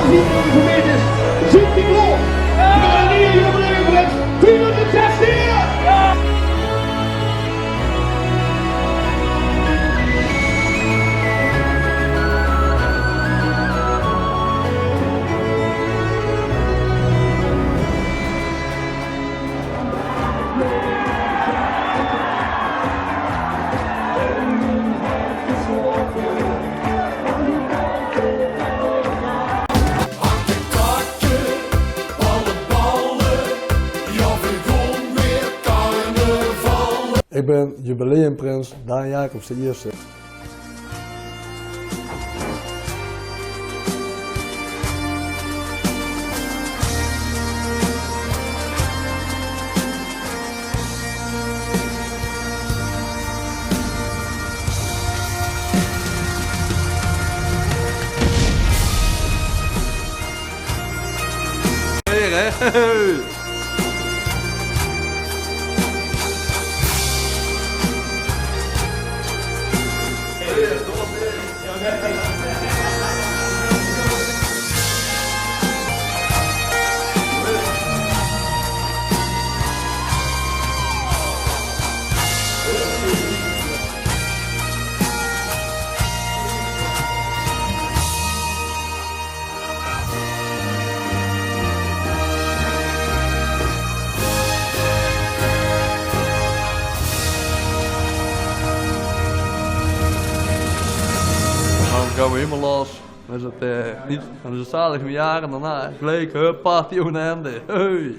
700 meters. Ziet die goal. Ja, die jubileumprins. 416. Ik ben jubileumprins Daan Jacobs de Eerste. Weer hè? Dan gaan we helemaal los. Dan is het niet van de zalige jaren daarna. Gelijk, party ohne Ende. Hey.